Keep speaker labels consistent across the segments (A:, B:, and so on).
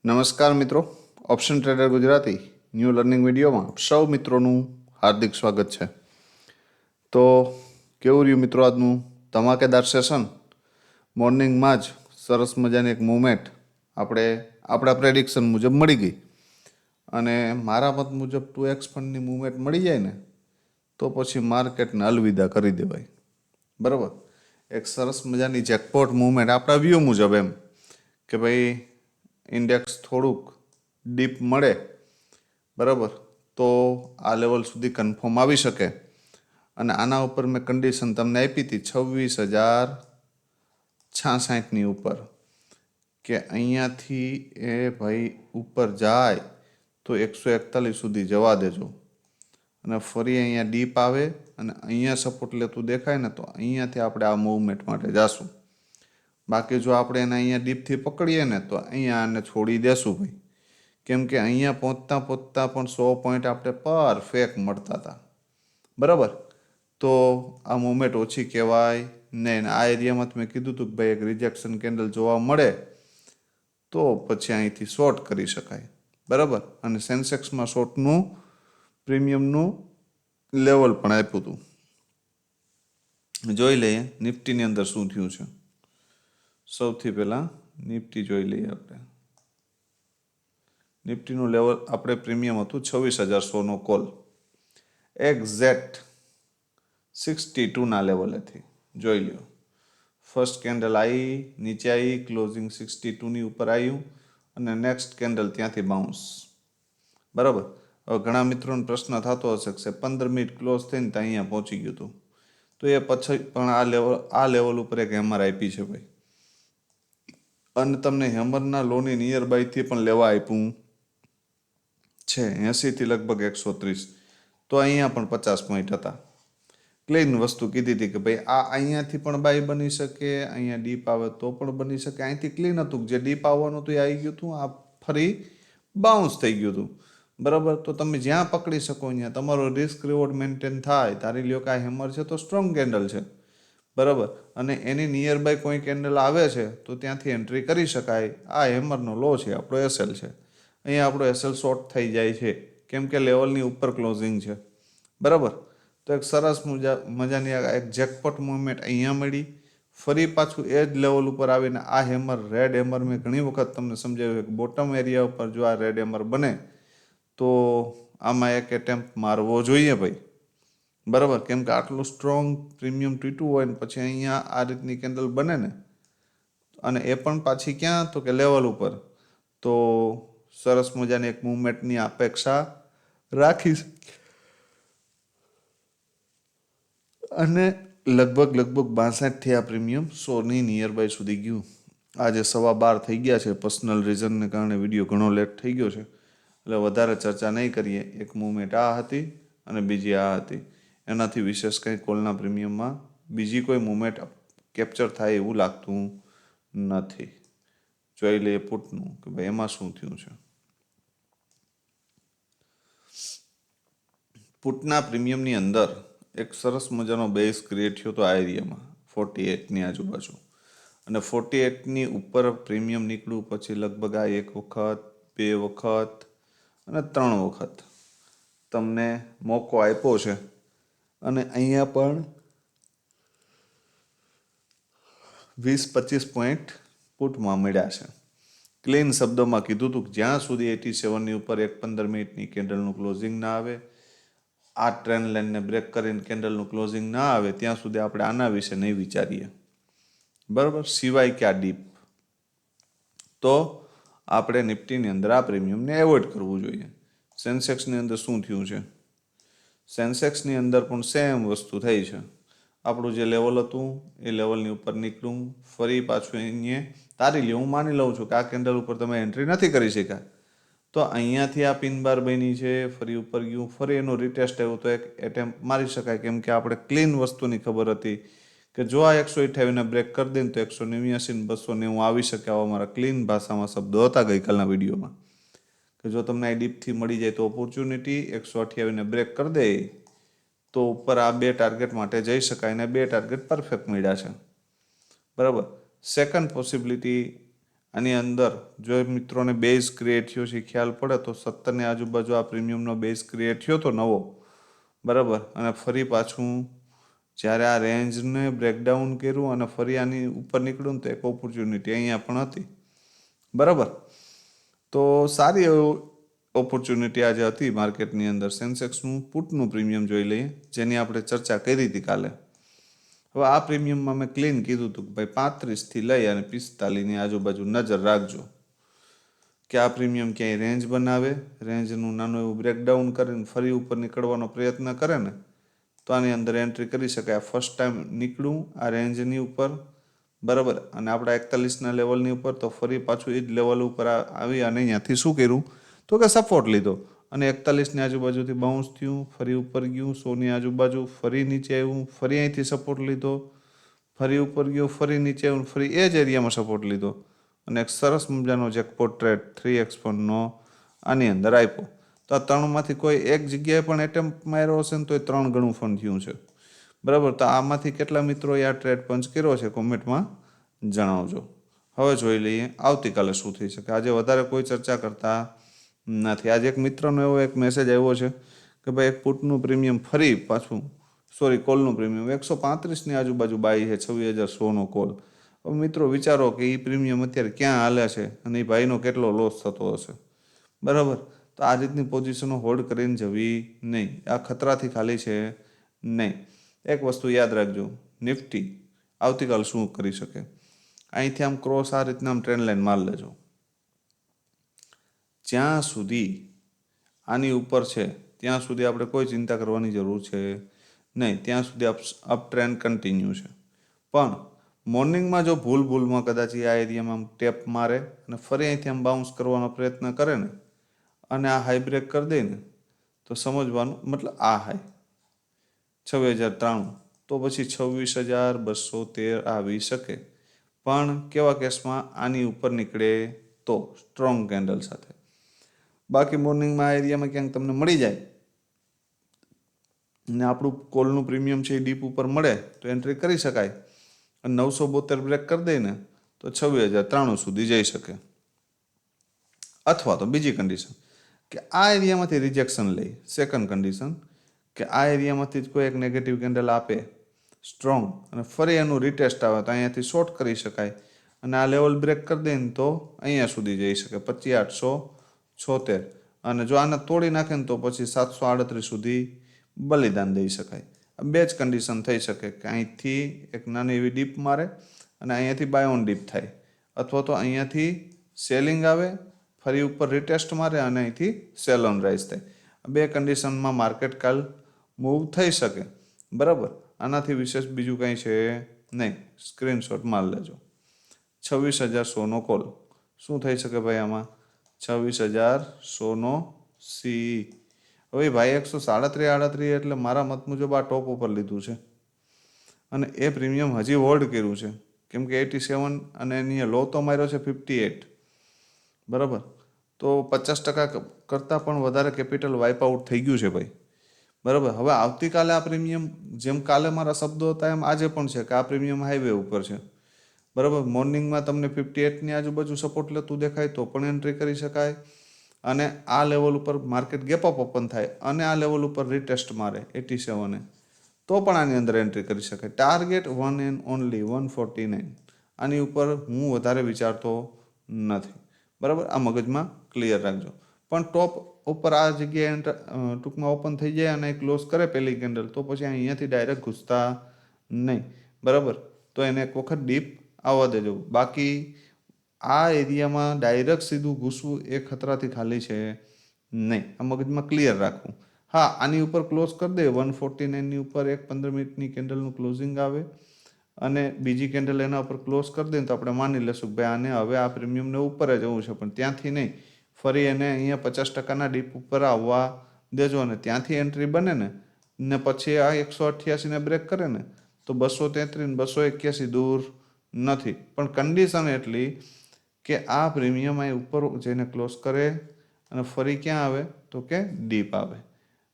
A: નમસ્કાર મિત્રો, option trader Gujarati new learning વિડીયોમાં સૌ મિત્રોનું હાર્દિક સ્વાગત છે. તો કેવું રહ્યું મિત્રો આજનું ધમાકેદાર સેશન? મોર્નિંગમાં જ સરસ મજાની એક મૂવમેન્ટ આપણા પ્રેડિક્શન મુજબ મળી ગઈ અને મારા મત મુજબ 2x ફંડની મૂવમેન્ટ મળી જાય ને તો પછી માર્કેટને અલવિદા કરી દેવાય. બરાબર, એક સરસ મજાની જેકપોટ મૂવમેન્ટ આપણા વ્યૂ મુજબ એમ કે ભાઈ ઇન્ડેક્સ થોડુંક ડીપ મળે, બરાબર, તો આ લેવલ સુધી કન્ફર્મ આવી શકે. અને આના ઉપર મેં કન્ડિશન તમને આપી હતી 26,066ની ઉપર કે અહીંયાથી એ ભાઈ ઉપર જાય તો 141 સુધી જવા દેજો અને ફરી અહીંયા ડીપ આવે અને અહીંયા સપોર્ટ લેતું દેખાય ને તો અહીંયાથી આપણે આ મૂવમેન્ટ માટે જાશું. બાકી જો આપણે એને અહીંયા ડીપથી પકડીએ ને તો અહીંયા આને છોડી દેશું ભાઈ, કેમ કે અહીંયા પહોંચતા પણ 100 પોઈન્ટ આપણે પરફેક્ટ મળતા હતા. બરાબર, તો આ મૂવમેન્ટ ઓછી કહેવાય નહીં. આ એરિયામાં મેં કીધું હતું કે ભાઈ એક રિજેક્શન કેન્ડલ જોવા મળે તો પછી અહીંથી શોર્ટ કરી શકાય. બરાબર, અને સેન્સેક્સમાં શોર્ટનું પ્રીમિયમનું લેવલ પણ આપ્યું હતું. જોઈ લઈએ નિફ્ટીની અંદર શું થયું છે. સૌથી પહેલાં નિફ્ટી જોઈ લઈએ આપણે. નિફ્ટીનું લેવલ આપણે પ્રીમિયમ હતું 26,100નો કોલ, એક્ઝેક્ટ 62ના લેવલેથી જોઈ લ્યો. ફર્સ્ટ કેન્ડલ આવી, નીચે આવી, ક્લોઝિંગ 62ની ઉપર આવ્યું અને નેક્સ્ટ કેન્ડલ ત્યાંથી બાઉન્સ. બરાબર, હવે ઘણા મિત્રોને પ્રશ્ન થતો હશે કે 15 મિનિટ ક્લોઝ થઈને ત્યાં અહીંયા પહોંચી ગયું હતું, તો એ પછી પણ આ લેવલ ઉપર એક હેમર આપી છે ભાઈ, અને તમને હેમરના લોની નિયર બાયથી પણ લેવા આપ્યું છે 80થી લગભગ 130, તો અહીંયા પણ 50 પોઈન્ટ હતા. ક્લીન વસ્તુ કીધી હતી કે ભાઈ આ અહીંયાથી પણ બાય બની શકે, અહીંયા ડીપ આવે તો પણ બની શકે. અહીંથી ક્લીન હતું, જે ડીપ આવવાનું હતું એ આવી ગયું હતું, આ ફરી બાઉન્સ થઈ ગયું હતું. બરાબર, તો તમે જ્યાં પકડી શકો અહીંયા તમારો રિસ્ક રિવોર્ડ મેન્ટેન થાય. ધારી લ્યો કે આ હેમર છે તો સ્ટ્રોંગ કેન્ડલ છે, બરાબર, અને એની નિયર બાય કોઈ કેન્ડલ આવે છે તો ત્યાંથી એન્ટ્રી કરી શકાય. આ હેમરનો લો છે, આપણો એસએલ છે. અહીંયા આપણો એસએલ શોર્ટ થઈ જાય છે કેમ કે લેવલની ઉપર ક્લોઝિંગ છે. બરાબર, તો એક સરસ મજાની એક જેકપોટ મૂવમેન્ટ અહીંયા મળી. ફરી પાછું એ જ લેવલ ઉપર આવીને આ હેમર, રેડ હેમર, મેં ઘણી વખત તમને સમજાવ્યું કે બોટમ એરિયા ઉપર જો આ રેડ હેમર બને તો આમાં એક એટેમ્પ મારવો જોઈએ ભાઈ. બરાબર, કેમ કે આટલું સ્ટ્રોંગ પ્રીમિયમ T2 હોય ને પછી અહીંયા આ રીતની કેન્ડલ બને ને, અને એ પણ પાછી ક્યાં તો કે લેવલ ઉપર, તો સરસ મજાની એક મૂવમેન્ટની અપેક્ષા રાખીશ. અને લગભગ 62થી આ પ્રીમિયમ 100ની નિયર બાય સુધી ગયું. આજે 12:15 થઈ ગયા છે. પર્સનલ રીઝનને કારણે વિડીયો ઘણો લેટ થઈ ગયો છે, એટલે વધારે ચર્ચા નહીં કરીએ. એક મૂવમેન્ટ આ હતી અને બીજી આ હતી. એનાથી વિશેષ કંઈ કોલના પ્રીમિયમમાં બીજી કોઈ મૂવમેન્ટ કેપ્ચર થાય એવું લાગતું નથી. જોઈ લઈએ પુટનું કે ભાઈ એમાં શું થયું છે. પુટના પ્રીમિયમની અંદર એક સરસ મજાનો બેઝ ક્રિએટ થયો હતો આ એરિયામાં 48ની આજુબાજુ, અને 48ની ઉપર પ્રીમિયમ નીકળ્યું. પછી લગભગ આ 1 વખત, 2 વખત અને 3 વખત તમને મોકો આપ્યો છે, અને અહીંયા પણ 20-25 પોઈન્ટ પુટમાં મળ્યા છે. ક્લીન શબ્દોમાં કીધું હતું કે જ્યાં સુધી 87ની ઉપર એક 15 મિનિટની કેન્ડલનું ક્લોઝિંગ ના આવે, આ ટ્રેન્ડ લાઇનને બ્રેક કરીને કેન્ડલનું ક્લોઝિંગ ના આવે ત્યાં સુધી આપણે આના વિશે નહીં વિચારીએ. બરાબર, સિવાય કે આ ડીપ, તો આપણે નિફ્ટીની અંદર આ પ્રીમિયમને એવોઇડ કરવું જોઈએ. સેન્સેક્સની અંદર શું થયું છે? સેન્સેક્સની અંદર પણ સેમ વસ્તુ થઈ છે. આપણું જે લેવલ હતું એ લેવલની ઉપર નીકળ્યું, ફરી પાછું અહીંયા તારી લ્યો. હું માની લઉં છું કે આ કેન્ડલ ઉપર તમે એન્ટ્રી નથી કરી શક્યા, તો અહીંયાથી આ પિન બાર બની છે, ફરી ઉપર ગયું, ફરી એનું રિટેસ્ટ આવ્યું તો એક એટેમ્પ મારી શકાય, કેમ કે આપણે ક્લીન વસ્તુની ખબર હતી કે જો આ 128ને બ્રેક કરી દે તો 189 290 આવી શકે. આવા મારા ક્લીન ભાષામાં શબ્દો હતા ગઈકાલના વિડીયોમાં, કે જો તમને આ ડીપથી મળી જાય તો ઓપોર્ચ્યુનિટી 128ને બ્રેક કરી દે તો ઉપર આ 2 ટાર્ગેટ માટે જઈ શકાય, અને 2 ટાર્ગેટ પરફેક્ટ મળ્યા છે. બરાબર, સેકન્ડ પોસિબિલિટી આની અંદર જો મિત્રોને બેઝ ક્રિએટ થયો છે ખ્યાલ પડે તો 17ની આજુબાજુ આ પ્રીમિયમનો બેઝ ક્રિએટ થયો તો નવો, બરાબર. અને ફરી પાછું જ્યારે આ રેન્જને બ્રેકડાઉન કર્યું અને ફરી આની ઉપર નીકળ્યું તો એક ઓપોર્ચ્યુનિટી અહીંયા પણ હતી, બરાબર. તો સારી ઓપોર્ચ્યુનિટી આજે હતી માર્કેટની અંદર. સેન્સેક્સનું પુટનું પ્રીમિયમ જોઈ લઈએ, જેની આપણે ચર્ચા કરી હતી કાલે. હવે આ પ્રીમિયમમાં મેં ક્લીન કીધું હતું કે ભાઈ 35થી લઈ અને 45ની આજુબાજુ નજર રાખજો કે આ પ્રીમિયમ ક્યાંય રેન્જ બનાવે, રેન્જનું નાનું એવું બ્રેકડાઉન કરીને ફરી ઉપર નીકળવાનો પ્રયત્ન કરે ને તો આની અંદર એન્ટ્રી કરી શકાય. ફર્સ્ટ ટાઈમ નીકળું આ રેન્જની ઉપર, બરાબર, અને આપણા 41ના લેવલની ઉપર, તો ફરી પાછું એ જ લેવલ ઉપર આવી અને અહીંયાથી શું કર્યું તો કે સપોર્ટ લીધો અને 41ની આજુબાજુથી બાઉન્સ થયું, ફરી ઉપર ગયું 100ની આજુબાજુ, ફરી નીચે આવ્યું, ફરી અહીંથી સપોર્ટ લીધો, ફરી ઉપર ગયો, ફરી નીચે આવ્યું, ફરી એ જ એરિયામાં સપોર્ટ લીધો અને એક સરસ મજાનો જેકપોટ ટ્રેડ 3x1નો આની અંદર આપ્યો. તો આ ત્રણમાંથી કોઈ એક જગ્યાએ પણ એટેમ્પ માર્યો હશે ને તો એ 3 ગણું ફંડ થયું છે, બરાબર. તો આમાંથી કેટલા મિત્રોએ આ ટ્રેડ પંચ કર્યો છે કોમેન્ટમાં જણાવજો. હવે જોઈ લઈએ આવતીકાલે શું થઈ શકે. આજે વધારે કોઈ ચર્ચા કરતા નથી. આજે એક મિત્રનો એવો એક મેસેજ આવ્યો છે કે ભાઈ એક પુટનું પ્રીમિયમ ફરી પાછું, કોલનું પ્રીમિયમ 135ની આજુબાજુ બાય છે, 26,100નો કોલ. હવે મિત્રો વિચારો કે એ પ્રીમિયમ અત્યારે ક્યાં હાલે છે અને એ ભાઈનો કેટલો લોસ થતો હશે, બરાબર. તો આ રીતની પોઝિશનો હોલ્ડ કરીને જવી નહીં. આ ખતરાથી ખાલી છે નહીં. એક વસ્તુ યાદ રાખજો, નિફ્ટી આવતીકાલ શું કરી શકે. અહીંથી આમ ક્રોસ આ રીતના આમ ટ્રેન્ડ લાઈન માર લેજો. જ્યાં સુધી આની ઉપર છે ત્યાં સુધી આપણે કોઈ ચિંતા કરવાની જરૂર છે નહીં. ત્યાં સુધી અપ ટ્રેન્ડ કન્ટિન્યુ છે. પણ મોર્નિંગમાં જો ભૂલમાં કદાચ આ એરિયામાં આમ ટેપ મારે અને ફરી અહીંથી આમ બાઉન્સ કરવાનો પ્રયત્ન કરે ને અને આ હાઈ બ્રેક કરી દે ને તો સમજવાનું, મતલબ આ હાઈ 26,093, તો પછી 26,213 આવી શકે. પણ કેવા કેસમાં આની ઉપર નીકળે તો સ્ટ્રોંગ કેન્ડલ સાથે. બાકી મોર્નિંગમાં આ એરિયામાં ક્યાંક તમને મળી જાય ને આપણું કોલનું પ્રીમિયમ છે એ ડીપ ઉપર મળે તો એન્ટ્રી કરી શકાય અને 972 બ્રેક કરી દે ને તો 26,093 સુધી જઈ શકે. અથવા તો બીજી કન્ડિશન કે આ એરિયામાંથી રિજેક્શન લઈ, સેકન્ડ કન્ડિશન કે આ એરિયામાંથી જ કોઈ એક નેગેટિવ કેન્ડલ આપે સ્ટ્રોંગ અને ફરી એનું રિટેસ્ટ આવે તો અહીંયાથી શોર્ટ કરી શકાય અને આ લેવલ બ્રેક કરી દે ને તો અહીંયા સુધી જઈ શકે 25,876, અને જો આને તોડી નાખે ને તો પછી 738 સુધી બલિદાન દઈ શકાય. આ બે જ કન્ડિશન થઈ શકે કે અહીંથી એક નાની એવી ડીપ મારે અને અહીંયાથી બાય ઓન ડીપ થાય, અથવા તો અહીંયાથી સેલિંગ આવે, ફરી ઉપર રિટેસ્ટ મારે અને અહીંથી સેલ ઓન રાઇઝ થાય. આ બે કન્ડિશનમાં માર્કેટ કાલ મૂવ થઈ શકે, બરાબર. આનાથી વિશેષ બીજું કંઈ છે નહીં. સ્ક્રીનશોટ માર લેજો. 26,100નો કોલ શું થઈ શકે ભાઈ આમાં? 26,100નો સી. હવે ભાઈ 137 એટલે મારા મત મુજબ આ ટોપ ઉપર લીધું છે અને એ પ્રીમિયમ હજી હોલ્ડ કર્યું છે, કેમ કે 87 અને એની લો તો માર્યો છે 58, બરાબર. તો 50% કરતાં પણ વધારે કેપિટલ વાઇપ આઉટ થઈ ગયું છે ભાઈ, બરાબર. હવે આવતીકાલે આ પ્રીમિયમ જેમ કાલે મારા શબ્દો હતા એમ આજે પણ છે કે આ પ્રીમિયમ હાઈવે ઉપર છે, બરાબર. મોર્નિંગમાં તમને 58ની આજુબાજુ સપોર્ટ લેતું દેખાય તો પણ એન્ટ્રી કરી શકાય અને આ લેવલ ઉપર માર્કેટ ગેપ અપ ઓપન થાય અને આ લેવલ ઉપર રિટેસ્ટ મારે 87 તો પણ આની અંદર એન્ટ્રી કરી શકાય. Target 1 and only 149. આની ઉપર હું વધારે વિચારતો નથી, બરાબર. આ મગજમાં ક્લિયર રાખજો. પણ ટોપ ઉપર આ જગ્યાએ ટૂંકમાં ઓપન થઈ જાય અને ક્લોઝ કરે પહેલી કેન્ડલ તો પછી અહીંયાથી ડાયરેક્ટ ઘૂસતા નહીં, બરાબર. તો એને એક વખત ડીપ આવવા દેજો. બાકી આ એરિયામાં ડાયરેક્ટ સીધું ઘૂસવું એ ખતરાથી ખાલી છે નહીં. આ મગજમાં ક્લિયર રાખવું. હા, આની ઉપર ક્લોઝ કરી દે 149ની ઉપર એક 15 મિનિટની કેન્ડલનું ક્લોઝિંગ આવે અને બીજી કેન્ડલ એના ઉપર ક્લોઝ કરી દે તો આપણે માની લેશું કે ભાઈ આને હવે આ પ્રીમિયમને ઉપર જ જવું છે, પણ ત્યાંથી નહીં, ફરી એને અહીંયા 50%ના ડીપ ઉપર આવવા દેજો અને ત્યાંથી એન્ટ્રી બને ને પછી આ 188ને બ્રેક કરે ને તો 233 ને 281 દૂર નથી. પણ કન્ડિશન એટલી કે આ પ્રીમિયમ અહીં ઉપર જઈને ક્લોઝ કરે અને ફરી ક્યાં આવે તો કે ડીપ આવે,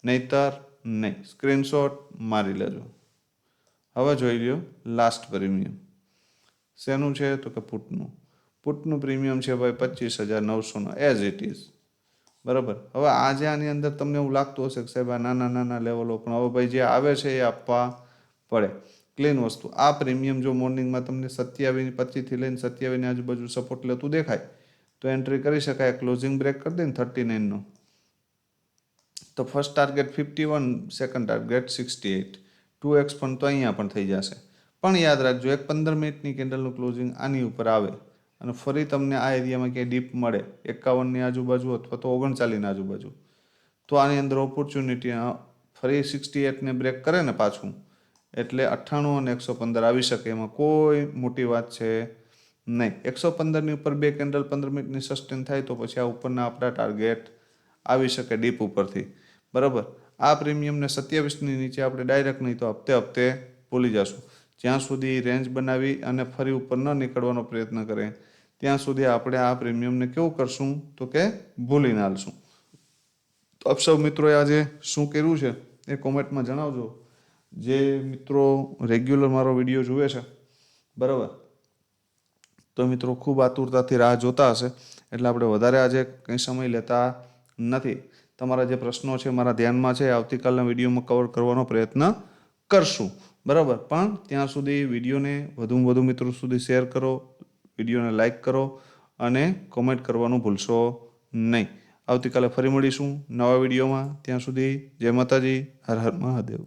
A: નહીતર નહીં. સ્ક્રીનશોટ મારી લેજો. હવે જોઈ લ્યો લાસ્ટ પ્રીમિયમ શેનું છે તો કે પુટનું. પુટનું પ્રીમિયમ છે ભાઈ 25,900 એઝ ઇટ ઇઝ, બરાબર. હવે આજે આની અંદર તમને એવું લાગતું હશે કે સાહેબ આ નાના લેવલો, પણ હવે ભાઈ જે આવે છે એ આપવા પડે. ક્લીન વસ્તુ. આ પ્રીમિયમ જો મોર્નિંગમાં તમને 27.25 લઈને 27 આજુબાજુ સપોર્ટ લેતું દેખાય તો એન્ટ્રી કરી શકાય. ક્લોઝિંગ બ્રેક કરી દઈને 39નો તો first target 51, second target 68, 2x પણ તો અહીંયા પણ થઈ જશે. પણ યાદ રાખજો, એક 15 મિનિટની કેન્ડલનું ક્લોઝિંગ આની ઉપર આવે અને ફરી તમને આ એરિયામાં ક્યાંય ડીપ મળે 51ની આજુબાજુ અથવા તો 39ની આજુબાજુ, તો આની અંદર ઓપોર્ચ્યુનિટી ફરી 68ને બ્રેક કરે ને પાછું, એટલે 98 અને 115 આવી શકે. એમાં કોઈ મોટી વાત છે નહીં. 115ની ઉપર બે કેન્ડલ 15 મિનિટની સસ્ટેન થાય તો પછી આ ઉપરના આપણા ટાર્ગેટ આવી શકે ડીપ ઉપરથી, બરાબર. આ પ્રીમિયમને 27ની નીચે આપણે ડાયરેક્ટ નહીં તો હપ્તે ભૂલી જશું. જ્યાં સુધી રેન્જ બનાવી અને ફરી ઉપર ન નીકળવાનો પ્રયત્ન કરે ત્યાં સુધી આપણે આ પ્રીમિયમને કેવું કરશું તો કે ભૂલી નાલશું. તો આપ સૌ મિત્રોએ આજે શું કર્યું છે એ કોમેન્ટમાં જણાવજો. જે મિત્રો રેગ્યુલર મારો વિડીયો જુએ છે, બરાબર, તો મિત્રો ખૂબ આતુરતાથી રાહ જોતા હશે, એટલે આપણે વધારે આજે કંઈ સમય લેતા નથી. તમારા જે પ્રશ્નો છે મારા ધ્યાનમાં છે, આવતીકાલના વિડીયોમાં કવર કરવાનો પ્રયત્ન કરશું, બરાબર. પણ ત્યાં સુધી વિડીયોને વધુમાં વધુ મિત્રો સુધી શેર કરો, વિડીયોને લાઈક કરો અને કોમેન્ટ કરવાનું ભૂલશો નહીં. આવતીકાલે ફરી મળીશું નવા વિડીયોમાં. ત્યાં સુધી જય માતાજી, હર હર મહાદેવ.